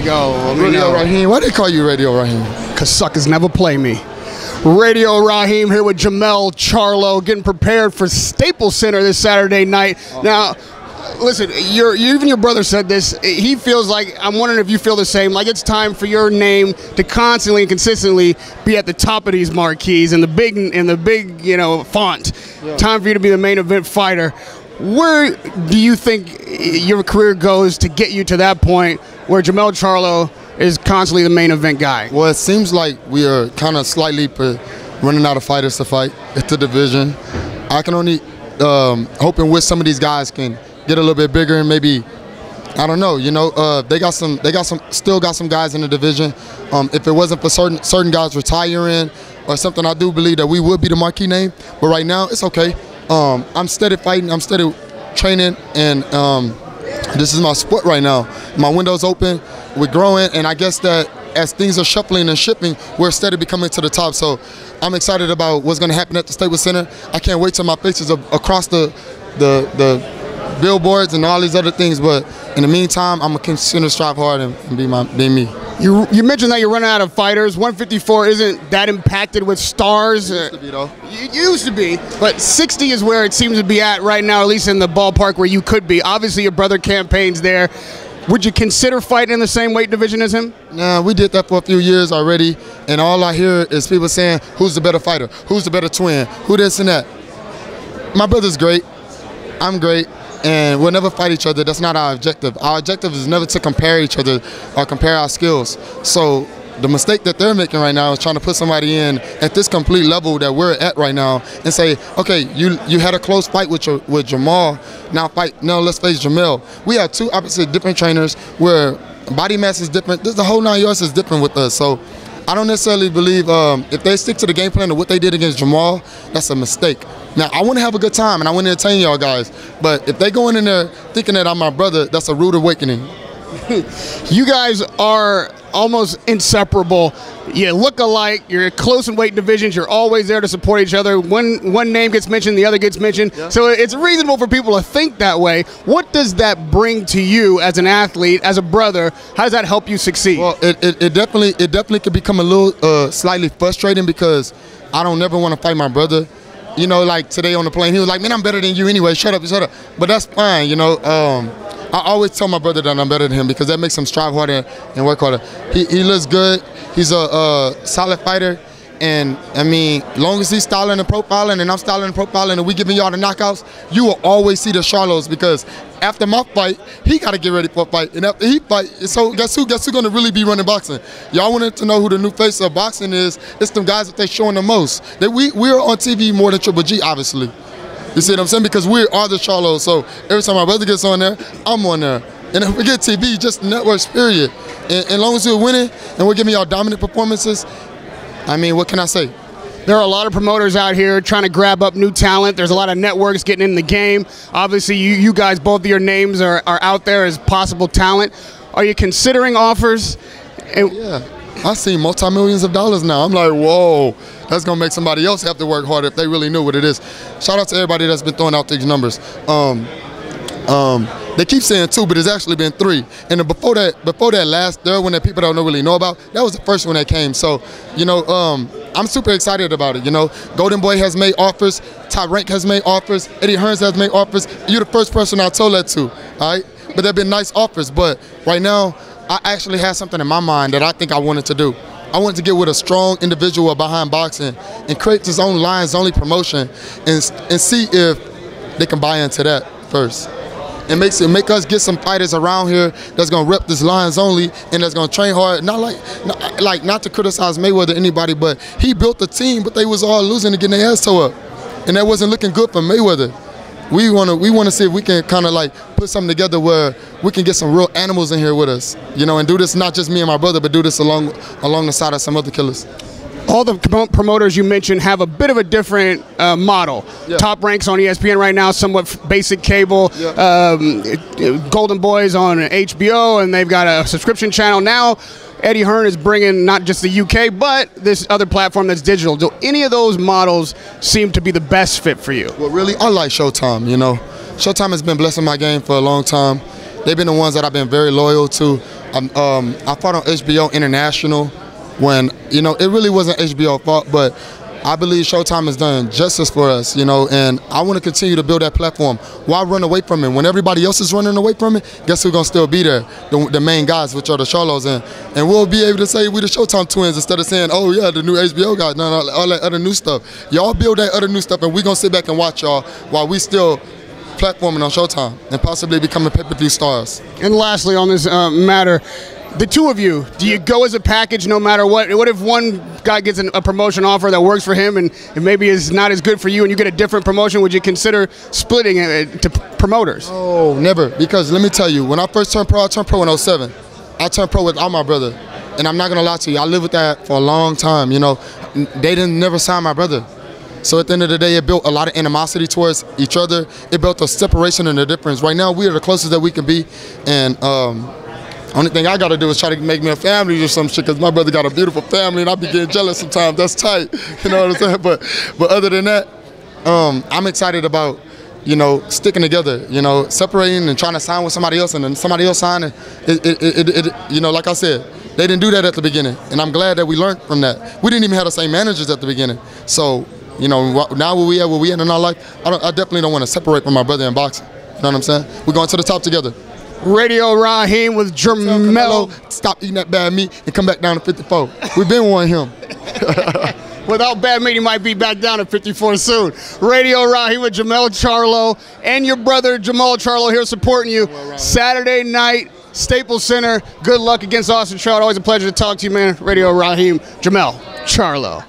go. Radio Rahim. Why they call you Radio Rahim? Because suckers never play me. Radio Rahim here with Jermell Charlo, getting prepared for Staples Center this Saturday night. Now, listen, even your brother said this. He feels like, I'm wondering if you feel the same, like it's time for your name to constantly and consistently be at the top of these marquees in the big font. Yeah. Time for you to be the main event fighter. Where do you think your career goes to get you to that point where Jermell Charlo is constantly the main event guy? Well, it seems like we are kind of slightly running out of fighters to fight at the division. I can only hope and wish some of these guys can get a little bit bigger and maybe, I don't know, still got some guys in the division. If it wasn't for certain guys retiring or something, I do believe that we would be the marquee name. But right now, it's okay. I'm steady fighting, I'm steady training, and this is my sport right now. My window's open, we're growing, and I guess that as things are shuffling and shifting, we're steady becoming to the top. So I'm excited about what's going to happen at the Staples Center. I can't wait till my face is across the billboards and all these other things, but in the meantime, I'm going to continue to strive hard and be me. You mentioned that you're running out of fighters. 154 isn't that impacted with stars. It used to be, though. It used to be, but 60 is where it seems to be at right now, at least in the ballpark where you could be. Obviously, your brother campaigns there. Would you consider fighting in the same weight division as him? Nah, we did that for a few years already, and all I hear is people saying, who's the better fighter? Who's the better twin? Who this and that? My brother's great. I'm great. And we'll never fight each other. That's not our objective. Our objective is never to compare each other or compare our skills. So the mistake that they're making right now is trying to put somebody in at this complete level that we're at right now and say, okay, you had a close fight with Jermell. Now let's face Jermell. We have two opposite different trainers where body mass is different. The whole 9 yards is different with us. So I don't necessarily believe if they stick to the game plan of what they did against Jermell, that's a mistake. Now, I want to have a good time, and I want to entertain y'all guys, but if they going in there thinking that I'm my brother, that's a rude awakening. You guys are almost inseparable. You look alike. You're close in weight divisions. You're always there to support each other. One name gets mentioned, the other gets mentioned. Yeah. So it's reasonable for people to think that way. What does that bring to you as an athlete, as a brother? How does that help you succeed? Well, it definitely could become a little slightly frustrating because I don't never want to fight my brother. You know, like today on the plane, he was like, man, I'm better than you anyway. Shut up. But that's fine, you know. I always tell my brother that I'm better than him because that makes him strive harder and work harder. He looks good. He's a solid fighter. And, I mean, long as he's styling and profiling and I'm styling and profiling and we giving y'all the knockouts, you will always see the Charlos because after my fight, he got to get ready for a fight. And after he fight, so guess who's going to really be running boxing? Y'all wanted to know who the new face of boxing is. It's them guys that they're showing the most. We're on TV more than Triple G, obviously. You see what I'm saying? Because we are the Charlos. So every time my brother gets on there, I'm on there. And if we get TV, just networks, period. And as long as we're winning and we're giving y'all dominant performances, I mean, what can I say? There are a lot of promoters out here trying to grab up new talent. There's a lot of networks getting in the game. Obviously, you guys, both of your names are out there as possible talent. Are you considering offers? Yeah, I've seen multi-millions of dollars now. I'm like, whoa, that's going to make somebody else have to work harder if they really knew what it is. Shout out to everybody that's been throwing out these numbers. They keep saying 2, but it's actually been 3. And before that last third one that people don't really know about, that was the first one that came. So, you know, I'm super excited about it. You know, Goldenboy has made offers, Top Rank has made offers, Eddie Hearn has made offers. You're the first person I told that to, all right? But they've been nice offers. But right now, I actually have something in my mind that I think I wanted to do. I wanted to get with a strong individual behind boxing and create his own lines, only promotion, and see if they can buy into that first. And make us get some fighters around here that's gonna rep this lines only and that's gonna train hard. Not to criticize Mayweather or anybody, but he built the team, but they was all losing and getting their ass tore up, and that wasn't looking good for Mayweather. We wanna see if we can kind of like put something together where we can get some real animals in here with us, you know, and do this not just me and my brother, but do this along the side of some other killers. All the promoters you mentioned have a bit of a different model. Yeah. Top Rank's on ESPN right now, somewhat basic cable. Yeah. Goldenboy's on HBO, and they've got a subscription channel now. Eddie Hearn is bringing not just the UK, but this other platform that's digital. Do any of those models seem to be the best fit for you? Well, really, I like Showtime, you know. Showtime has been blessing my game for a long time. They've been the ones that I've been very loyal to. I fought on HBO International when, you know, it really wasn't HBO fault, but I believe Showtime has done justice for us, you know, and I want to continue to build that platform. Why run away from it? When everybody else is running away from it, guess who's going to still be there? The main guys, which are the Charlos, and we'll be able to say we the Showtime twins instead of saying, oh yeah, the new HBO guys, no, all that other new stuff. Y'all build that other new stuff, and we're going to sit back and watch y'all while we still platforming on Showtime and possibly becoming pay-per-view stars. And lastly on this matter, the two of you, do you go as a package no matter what? What if one guy gets a promotion offer that works for him and maybe is not as good for you and you get a different promotion? Would you consider splitting it to promoters? Oh, never. Because let me tell you, when I first turned pro, I turned pro in 07. I turned pro without my brother. And I'm not going to lie to you, I lived with that for a long time. You know, they didn't never sign my brother. So at the end of the day, it built a lot of animosity towards each other. It built a separation and a difference. Right now, we are the closest that we can be. And only thing I got to do is try to make me a family or some shit, because my brother got a beautiful family and I be getting jealous sometimes. That's tight. You know what I'm saying? But other than that, I'm excited about, you know, sticking together, you know, separating and trying to sign with somebody else and then somebody else signing. You know, like I said, they didn't do that at the beginning. And I'm glad that we learned from that. We didn't even have the same managers at the beginning. So, you know, now where we at in our life, I definitely don't want to separate from my brother in boxing. You know what I'm saying? We're going to the top together. Radio Rahim with Jermell. Stop eating that bad meat and come back down to 54. We've been wanting him. Without bad meat, he might be back down at 54 soon. Radio Rahim with Jermell Charlo and your brother Jermell Charlo here supporting you Saturday night, Staples Center. Good luck against Austin Trout. Always a pleasure to talk to you, man. Radio Rahim, Jermell Charlo.